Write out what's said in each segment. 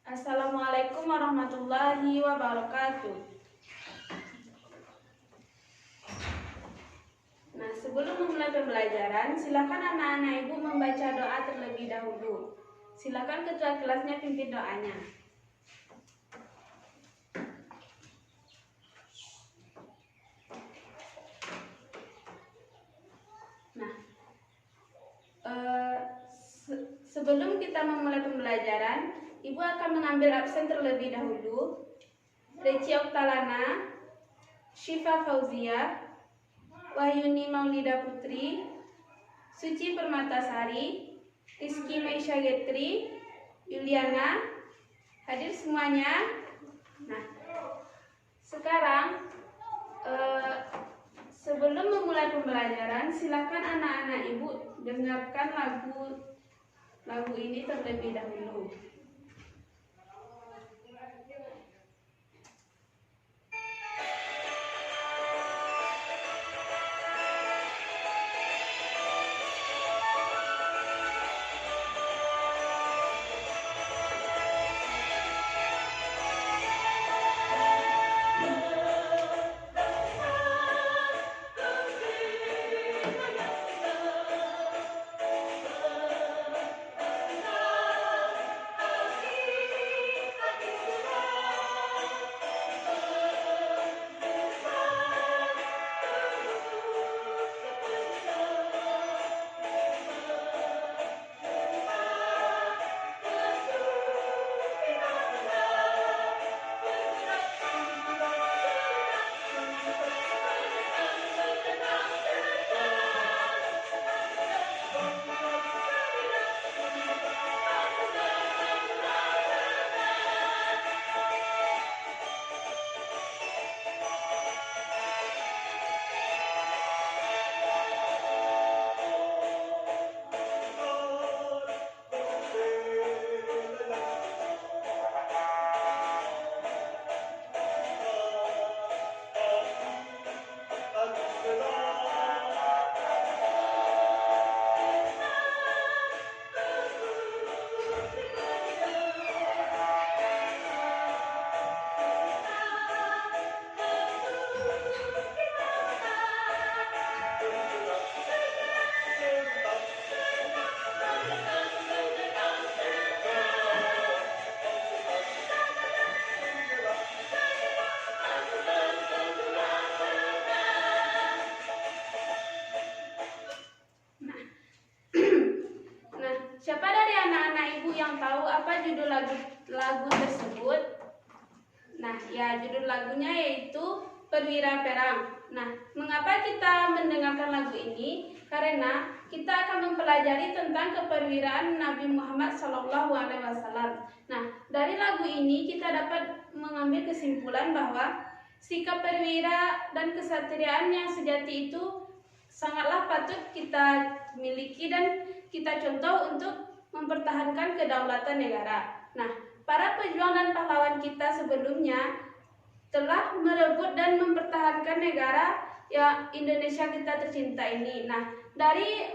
Assalamualaikum warahmatullahi wabarakatuh. Nah, sebelum memulai pembelajaran, silakan anak-anak ibu membaca doa terlebih dahulu. Silakan ketua kelasnya pimpin doanya. Nah, sebelum kita memulai pembelajaran, ibu akan mengambil absen terlebih dahulu. Reci Oktalana, Syifa Fauzia, Wahyuni Maulida Putri, Suci Permatasari, Rizky Meisha Getri, Yuliana, hadir semuanya. Nah, sekarang sebelum memulai pembelajaran, silakan anak-anak ibu dengarkan lagu ini terlebih dahulu. Siapa dari anak-anak ibu yang tahu apa judul lagu tersebut? Nah, ya judul lagunya yaitu Perwira Perang. Nah, mengapa kita mendengarkan lagu ini? Karena kita akan mempelajari tentang keperwiraan Nabi Muhammad SAW. Nah, dari lagu ini kita dapat mengambil kesimpulan bahwa sikap perwira dan kesatriaan yang sejati itu sangatlah patut kita miliki dan kita contoh untuk mempertahankan kedaulatan negara. Nah, para pejuang dan pahlawan kita sebelumnya telah merebut dan mempertahankan negara ya Indonesia kita tercinta ini. Nah, dari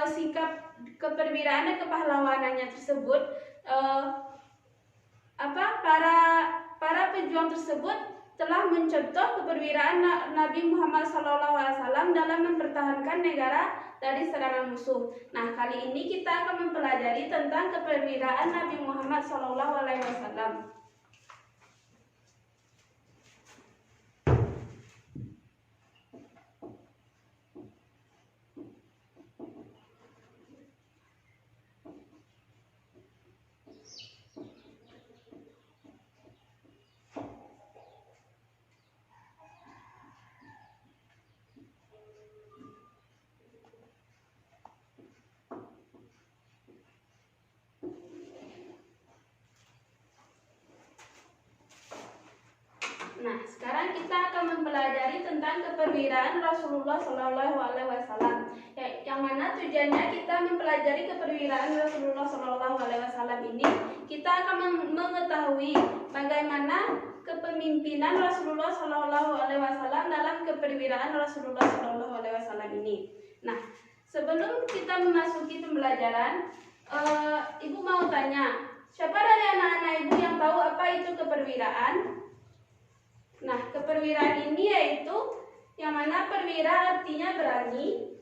sikap keperwiraan dan kepahlawanannya tersebut, para pejuang tersebut telah mencontoh keperwiraan Nabi Muhammad SAW dalam mempertahankan negara dari serangan musuh. Nah, kali ini kita akan mempelajari tentang keperwiraan Nabi Muhammad SAW. Nah, sekarang kita akan mempelajari tentang keperwiraan Rasulullah SAW. Yang mana tujuannya kita mempelajari keperwiraan Rasulullah SAW ini, kita akan mengetahui bagaimana kepemimpinan Rasulullah SAW dalam keperwiraan Rasulullah SAW ini. Nah, sebelum kita memasuki pembelajaran, Ibu mau tanya. bertanya, siapa dari anak-anak ibu yang tahu apa itu keperwiraan? Nah, keperwiraan ini yaitu yang mana perwira artinya berani.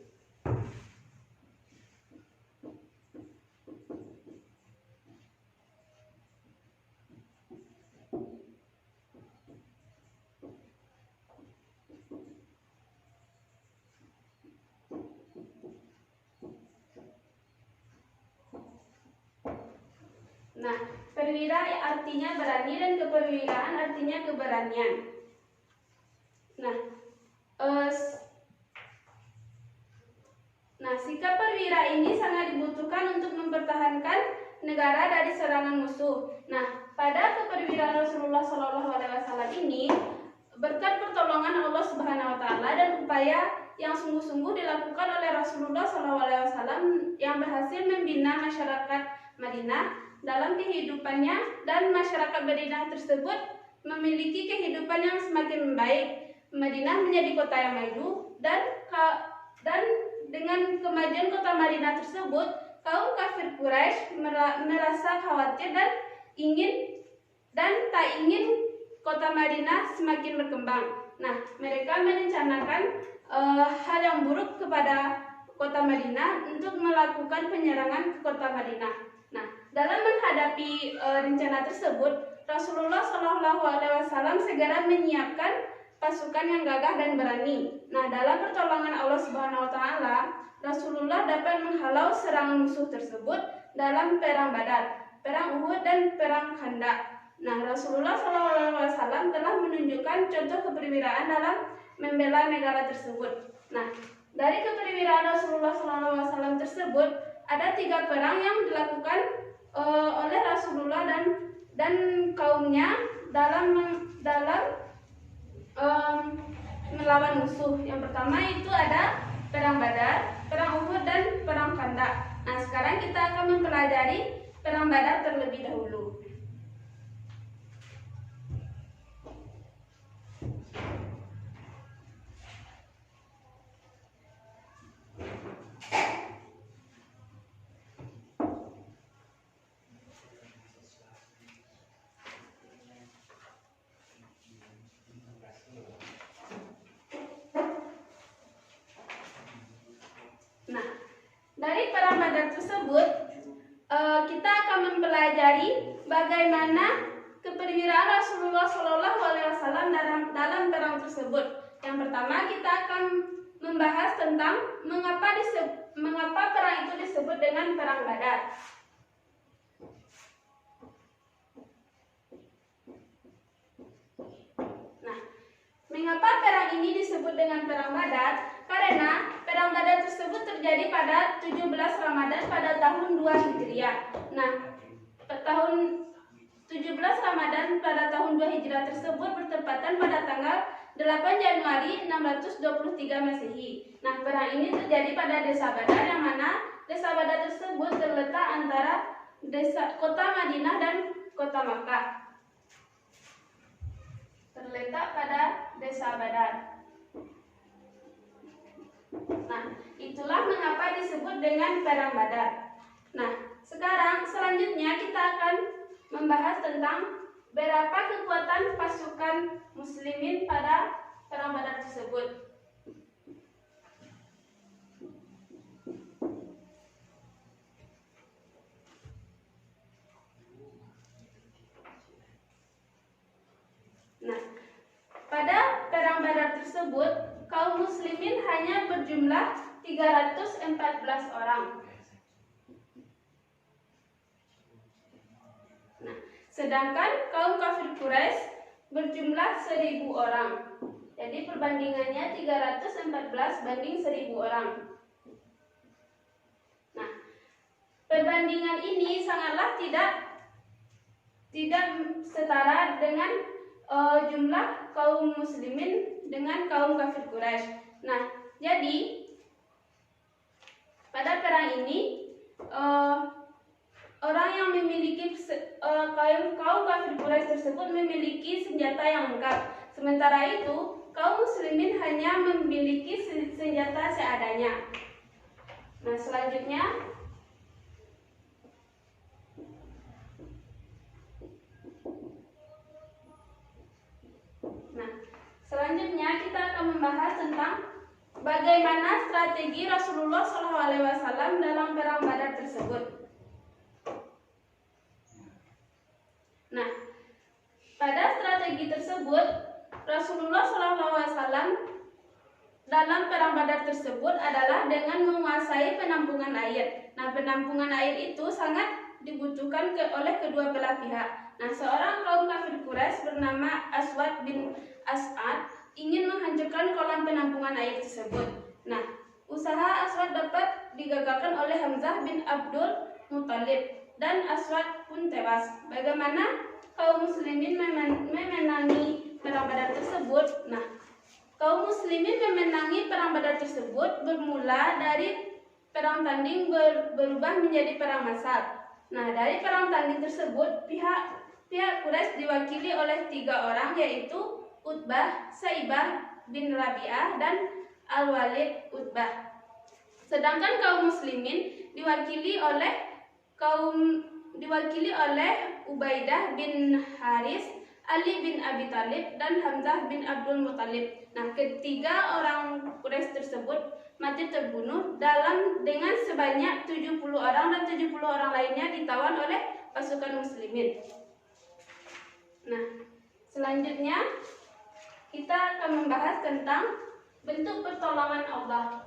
Nah, perwira artinya berani dan keperwiraan artinya keberanian. Nah, sikap perwira ini sangat dibutuhkan untuk mempertahankan negara dari serangan musuh. Nah, pada keperwiraan Rasulullah SAW ini, berkat pertolongan Allah Subhanahu Wa Taala dan upaya yang sungguh-sungguh dilakukan oleh Rasulullah SAW yang berhasil membina masyarakat Madinah dalam kehidupannya, dan masyarakat Madinah tersebut memiliki kehidupan yang semakin membaik. Madinah menjadi kota yang maju, dan dengan kemajuan kota Madinah tersebut, kaum kafir Quraisy merasa khawatir dan tak ingin kota Madinah semakin berkembang. Nah, mereka merencanakan hal yang buruk kepada kota Madinah untuk melakukan penyerangan ke kota Madinah. Nah, dalam menghadapi rencana tersebut, Rasulullah SAW segera menyiapkan pasukan yang gagah dan berani. Nah, dalam pertolongan Allah Subhanahu Wa Taala, Rasulullah dapat menghalau serangan musuh tersebut dalam perang Badar, perang Uhud, dan perang Khandaq. Nah, Rasulullah SAW telah menunjukkan contoh keperwiraan dalam membela negara tersebut. Nah, dari keperwiraan Rasulullah SAW tersebut, ada 3 perang yang dilakukan oleh Rasulullah dan kaumnya dalam melawan musuh. Yang pertama itu ada perang Badar, perang Uhud, dan perang Khandaq. Nah, sekarang kita akan mempelajari perang Badar terlebih dahulu. Nah, dari perang Badar tersebut, kita akan mempelajari bagaimana keperwiraan Rasulullah SAW dalam perang tersebut. Yang pertama, kita akan membahas tentang mengapa perang itu disebut dengan perang Badar. Nah, mengapa perang ini disebut dengan perang Badar? Karena perang Badar tersebut terjadi pada 17 Ramadan pada tahun 2 Hijriah. Nah, tahun 17 Ramadan pada tahun 2 Hijriah tersebut bertepatan pada tanggal 8 Januari 623 Masehi. Nah, perang ini terjadi pada Desa Badar, yang mana Desa Badar tersebut terletak antara kota Madinah dan kota Makkah. Terletak pada Desa Badar. Nah, itulah mengapa disebut dengan perang Badar. Nah, selanjutnya kita akan membahas tentang berapa kekuatan pasukan muslimin pada perang Badar tersebut. Nah, pada perang Badar tersebut, kaum muslimin hanya berjumlah 314 orang. Nah, sedangkan kaum kafir Quraisy berjumlah 1000 orang. Jadi perbandingannya 314 banding 1000 orang. Nah, perbandingan ini sangatlah tidak setara dengan jumlah kaum muslimin dengan kaum kafir Quraisy. Nah, jadi pada perang ini orang yang memiliki kaum kafir Quraisy tersebut memiliki senjata yang lengkap. Sementara itu, kaum muslimin hanya memiliki senjata seadanya. Nah, selanjutnya bagaimana strategi Rasulullah SAW dalam perang Badar tersebut. Nah, pada strategi tersebut Rasulullah SAW dalam perang Badar tersebut adalah dengan menguasai penampungan air. Nah, penampungan air itu sangat dibutuhkan oleh kedua belah pihak. Nah, seorang kaum kafir Quraisy bernama Aswad bin As'ad ingin menghancurkan kolam penampungan air tersebut. Nah, usaha Aswad dapat digagalkan oleh Hamzah bin Abdul Muthalib dan Aswad pun tewas. Bagaimana kaum muslimin memenangi perang Badar tersebut? Nah, kaum muslimin memenangi perang Badar tersebut bermula dari perang tanding berubah menjadi perang massal. Nah, dari perang tanding tersebut pihak Quraisy diwakili oleh 3 orang, yaitu Utbah, Saibah bin Rabi'ah dan Al-Walid Utbah. Sedangkan kaum muslimin diwakili oleh Ubaidah bin Haris, Ali bin Abi Thalib dan Hamzah bin Abdul Muthalib. Nah, ketiga orang Quraisy tersebut mati terbunuh dengan sebanyak 70 orang dan 70 orang lainnya ditawan oleh pasukan muslimin. Nah, selanjutnya kita akan membahas tentang bentuk pertolongan Allah.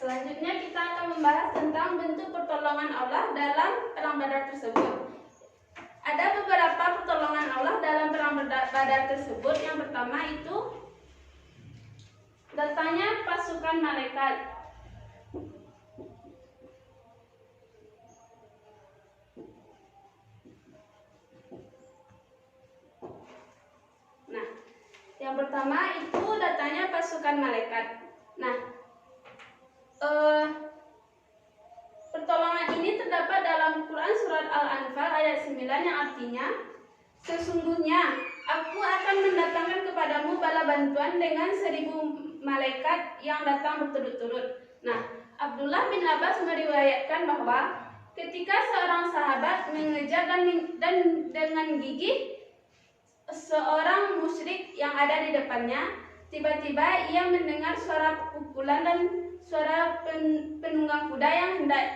Selanjutnya kita akan membahas tentang bentuk pertolongan Allah dalam perang Badar tersebut. Ada beberapa pertolongan Allah dalam perang Badar tersebut. Yang pertama itu datangnya pasukan malaikat. Nah, yang pertama itu datangnya pasukan malaikat. Nah, pertolongan ini terdapat dalam Quran surat Al-Anfal ayat 9 yang artinya, sesungguhnya aku akan mendatangkan kepadamu bala bantuan dengan 1000 malaikat yang datang berturut-turut. Nah, Abdullah bin Abbas meriwayatkan bahwa ketika seorang sahabat mengejar dan dengan gigih seorang musyrik yang ada di depannya, tiba-tiba ia mendengar suara pukulan dan suara penunggang kuda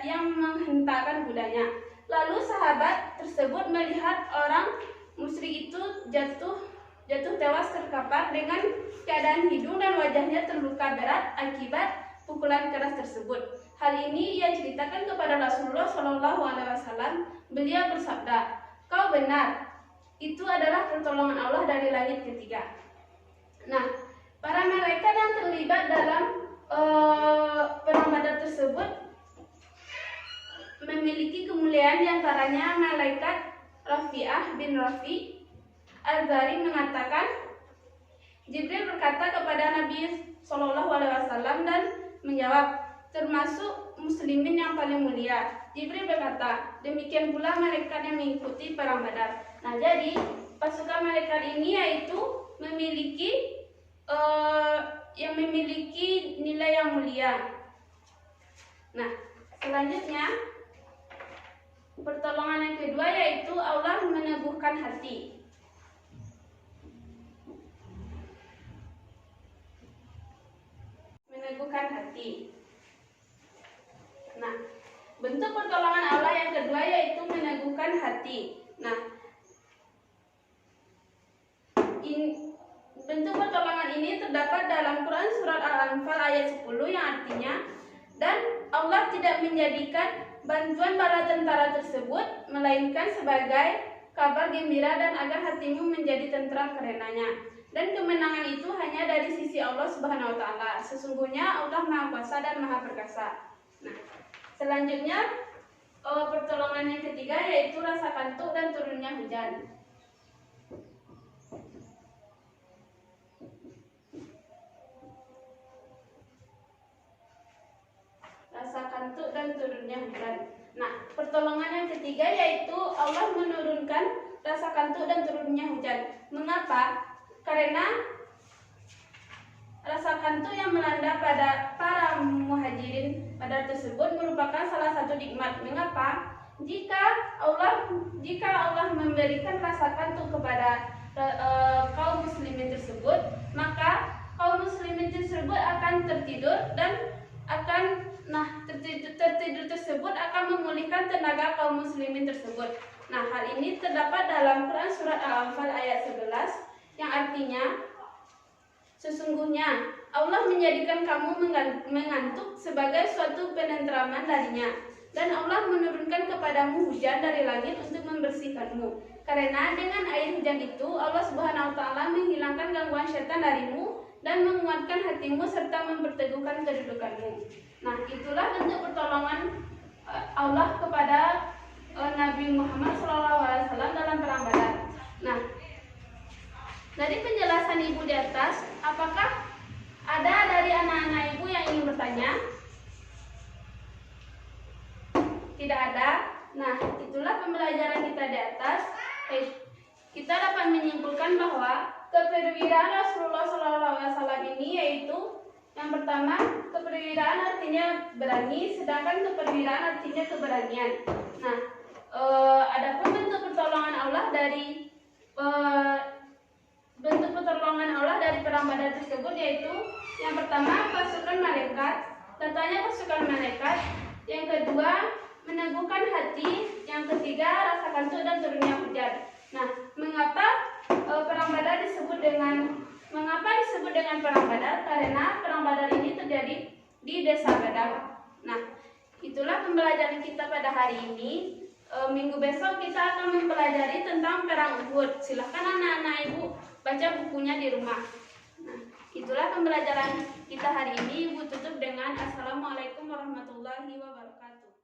yang menghentakkan kudanya. Lalu sahabat tersebut melihat orang musyrik itu jatuh tewas terkapar dengan keadaan hidung dan wajahnya terluka berat akibat pukulan keras tersebut. Hal ini ia ceritakan kepada Rasulullah SAW. Beliau bersabda, "Kau benar, itu adalah pertolongan Allah dari langit ketiga." Nah, para malaikat yang terlibat dalam perang Badar tersebut memiliki kemuliaan, diantaranya malaikat Rafi'ah bin Rafi. Al-Zari mengatakan, Jibril berkata kepada Nabi SAW dan menjawab, termasuk muslimin yang paling mulia. Jibril berkata, demikian pula malaikat yang mengikuti perang Badar. Nah, jadi pasukan malaikat ini yaitu memiliki nilai yang mulia. Nah, selanjutnya pertolongan yang kedua yaitu Allah meneguhkan hati. Meneguhkan hati. Nah, bentuk pertolongan Allah yang kedua yaitu meneguhkan hati. Nah, bentuk pertolongan ini terdapat dalam Quran surat Al-Anfal ayat 10 yang artinya, dan Allah tidak menjadikan bantuan bala tentara tersebut melainkan sebagai kabar gembira dan agar hatimu menjadi tentram karenanya. Dan kemenangan itu hanya dari sisi Allah Subhanahu wa taala. Sesungguhnya Allah Maha Kuasa dan Maha Perkasa. Nah, selanjutnya pertolongan yang ketiga yaitu rasa kantuk dan turunnya hujan. Rasa kantuk dan turunnya hujan. Nah, pertolongan yang ketiga yaitu Allah menurunkan rasa kantuk dan turunnya hujan. Mengapa? Karena rasa kantu yang melanda pada para muhajirin pada tersebut merupakan salah satu nikmat. Mengapa? Jika Allah memberikan rasa kantuk kepada kaum muslimin tersebut, maka kaum muslimin tersebut akan tertidur dan tertidur tersebut akan memulihkan tenaga kaum muslimin tersebut. Nah, hal ini terdapat dalam Quran surat Al-Anfal ayat 11 yang artinya, sesungguhnya Allah menjadikan kamu mengantuk sebagai suatu penentraman darinya, dan Allah menurunkan kepadamu hujan dari langit untuk membersihkanmu. Karena dengan air hujan itu Allah Subhanahu wa taala menghilangkan gangguan syaitan darimu dan menguatkan hatimu serta memperteguhkan kedudukanmu. Nah, itulah bentuk pertolongan Allah kepada Nabi Muhammad SAW dalam perang Badar. Nah, dari penjelasan ibu di atas, apakah ada dari anak-anak ibu yang ingin bertanya? Tidak ada. Nah, itulah pembelajaran kita di atas. Kita dapat menyimpulkan bahwa keperwiraan Rasulullah SAW ini yaitu yang pertama, keperwiraan artinya berani, sedangkan keperwiraan artinya keberanian. Nah, adapun bentuk pertolongan Allah dari perang Badar tersebut yaitu yang pertama pasukan malaikat, datanya pasukan malaikat, yang kedua meneguhkan hati, yang ketiga rasa kantuk dan turunnya hujan. Nah, mengapa disebut dengan perang Badar? Karena perang Badar ini terjadi di desa Badar. Nah, itulah pembelajaran kita pada hari ini. Minggu besok kita akan mempelajari tentang perang Uhud. Silahkan anak-anak ibu baca bukunya di rumah. Nah, itulah pembelajaran kita hari ini. Ibu tutup dengan Assalamualaikum warahmatullahi wabarakatuh.